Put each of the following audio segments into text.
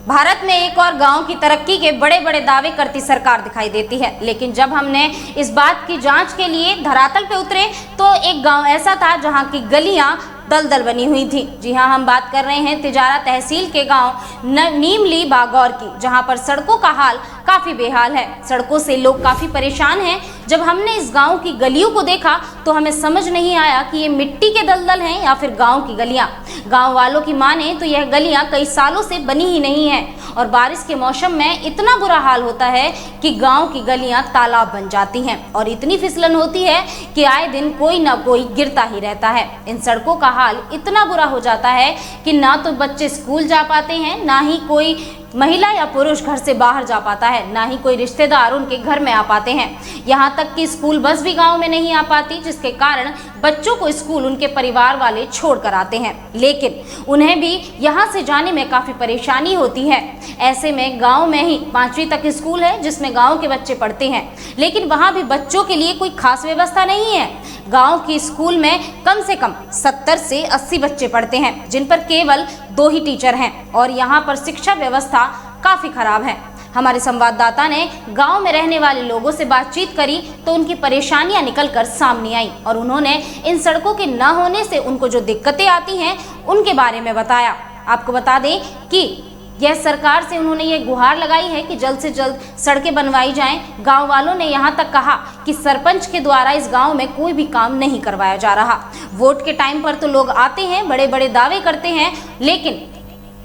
भारत में एक और गांव की तरक्की के बड़े बड़े दावे करती सरकार दिखाई देती है, लेकिन जब हमने इस बात की जांच के लिए धरातल पे उतरे तो एक गांव ऐसा था जहां की गलियां दलदल बनी हुई थी। जी हां, हम बात कर रहे हैं तिजारा तहसील के गांव नीमली बागौर की, जहां पर सड़कों का हाल काफी बेहाल है। सड़कों से लोग काफी परेशान हैं। जब हमने इस गांव की गलियों को देखा तो हमें समझ नहीं आया कि ये मिट्टी के दलदल हैं या फिर गांव की गलियां। गांव वालों की माने तो यह गलियां कई सालों से बनी ही नहीं है और बारिश के मौसम में इतना बुरा हाल होता है कि गांव की गलियां तालाब बन जाती हैं और इतनी फिसलन होती है कि आए दिन कोई ना कोई गिरता ही रहता है। इन सड़कों का हाल इतना बुरा हो जाता है कि ना तो बच्चे स्कूल जा पाते हैं, ना ही कोई महिला या पुरुष घर से बाहर जा पाता है, ना ही कोई रिश्तेदार उनके घर में आ पाते हैं। यहाँ तक कि स्कूल बस भी गांव में नहीं आ पाती, जिसके कारण बच्चों को स्कूल उनके परिवार वाले छोड़ कर आते हैं, लेकिन उन्हें भी यहाँ से जाने में काफ़ी परेशानी होती है। ऐसे में गांव में ही 5वीं तक स्कूल है जिसमें गांव के बच्चे पढ़ते हैं, लेकिन वहाँ भी बच्चों के लिए कोई खास व्यवस्था नहीं है। गांव की स्कूल में कम से कम 70 से 80 बच्चे पढ़ते हैं, जिन पर केवल 2 ही टीचर हैं और यहाँ पर शिक्षा व्यवस्था काफ़ी खराब है। हमारे संवाददाता ने गांव में रहने वाले लोगों से बातचीत करी तो उनकी परेशानियां निकलकर सामने आई और उन्होंने इन सड़कों के न होने से उनको जो दिक्कतें आती हैं उनके बारे में बताया। आपको बता दें कि यह सरकार से उन्होंने ये गुहार लगाई है कि जल्द से जल्द सड़कें बनवाई जाएं। गांव वालों ने यहां तक कहा कि सरपंच के द्वारा इस गांव में कोई भी काम नहीं करवाया जा रहा। वोट के टाइम पर तो लोग आते हैं, बड़े बड़े दावे करते हैं, लेकिन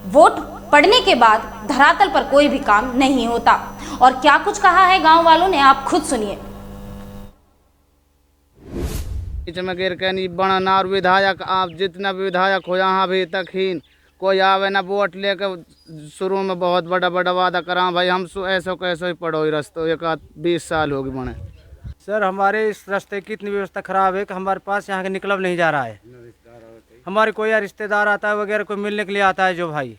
वोट पड़ने के बाद धरातल पर कोई भी काम नहीं होता। और क्या कुछ कहा है गांव वालों ने, आप खुद सुनिए। बनानार विधायक आप जितना विधायक हो यहाँ अभी तक ही कोई आवे ना। वोट लेकर शुरू में बहुत बड़ा बड़ा वादा करा भाई हम ऐसो कैसो ही पढ़ो ही रस्तो 20 साल होगी बने। सर हमारे इस रास्ते की इतनी व्यवस्था खराब है कि हमारे पास यहाँ के निकलब नहीं जा रहा है। हमारे कोई या रिश्तेदार आता है वगैरह कोई मिलने के लिए आता है जो भाई,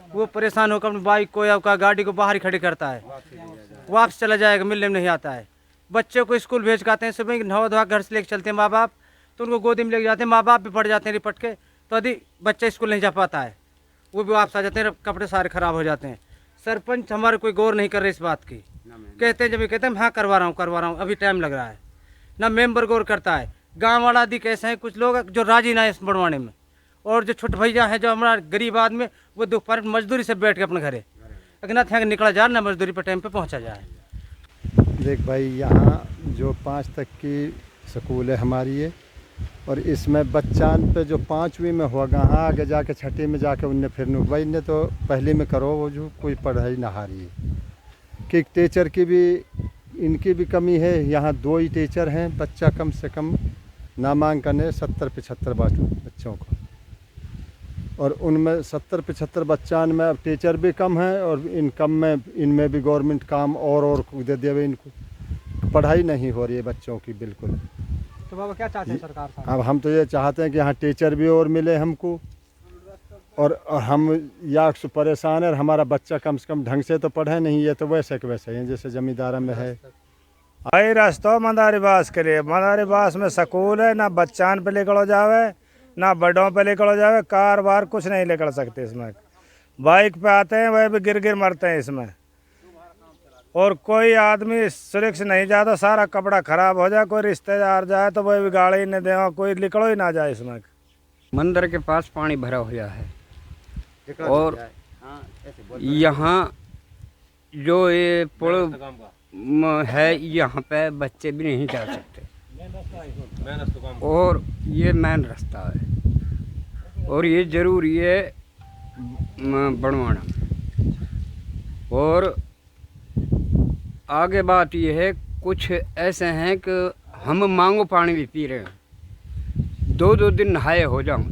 वो परेशान होकर अपनी बाइक को या गाड़ी को बाहर ही खड़ी करता है, वापस चला जाएगा, मिलने में नहीं आता है। बच्चे को स्कूल भेज के आते हैं, सुबह नहा धोआ घर से लेकर चलते हैं माँ बाप, तो उनको गोदी में लेके जाते हैं, माँ बाप भी पड़ जाते हैं रिपट के, तो यदि बच्चा स्कूल नहीं जा पाता है वो भी वापस आ जाते हैं, कपड़े सारे खराब हो जाते हैं। सरपंच हमारे कोई गौर नहीं कर रहे इस बात की, कहते हैं जब कहते हैं हाँ करवा रहा हूँ अभी टाइम लग रहा है, ना मेंबर गौर करता है। गाँव वाला आदि कैसे हैं कुछ लोग जो राजी ना है इस बढ़वाने में, और जो छोटे भैया हैं जो हमारा गरीब आदमी वो दोपहर मजदूरी से बैठ के अपने घरे अगना थे निकला जाए ना मजदूरी पर टाइम पे पहुंचा जाए। देख भाई यहाँ जो 5 तक की स्कूल है हमारी ये, और इसमें बच्चान पे जो 5वीं में होगा हाँ आगे जाके 6ठी में जाके उनने फिर भाई ने तो पहले में करो वो जो कोई पढ़ाई ना हारी है कि टीचर की भी इनकी भी कमी है। यहाँ 2 ही टीचर हैं, बच्चा कम से कम नामांकन है 70-75 बच्चों को, और उनमें 70-75 बच्चान में अब टीचर भी कम है और इन कम में इनमें भी गवर्नमेंट काम और दे देवे इनको, पढ़ाई नहीं हो रही है बच्चों की बिल्कुल। तो बाबा क्या चाहते हैं सरकार से? अब हम तो ये चाहते हैं कि यहाँ टीचर भी और मिले हमको, और हम या परेशान है हमारा बच्चा कम से कम ढंग से तो पढ़े नहीं है, तो वैसे के वैसे ही जैसे जमींदारा में है। आई रास्तों मदारी बास करे, मदारी बास में स्कूल है, ना बच्चान पे लेकर जावे ना बड़ों पे लेकर जावे, कार वार कुछ नहीं लेकर सकते इसमें। बाइक पे आते हैं वह भी गिर गिर मरते हैं इसमें, और कोई आदमी सुरक्षित नहीं जाता, सारा कपड़ा खराब हो जाए, कोई रिश्तेदार जाए तो वह भी गाड़ी नहीं दे, कोई निकलो ही ना जाए इसमें। मंदिर के पास पानी भरा हुआ है और यहाँ जो ये पुल है यहाँ पे बच्चे भी नहीं जा सकते, और ये मेन रास्ता है और ये ज़रूरी है बनवाना। और आगे बात ये है कुछ ऐसे हैं कि हम मांगो पानी भी पी रहे हैं, 2-2 दिन नहाए हो जाऊँ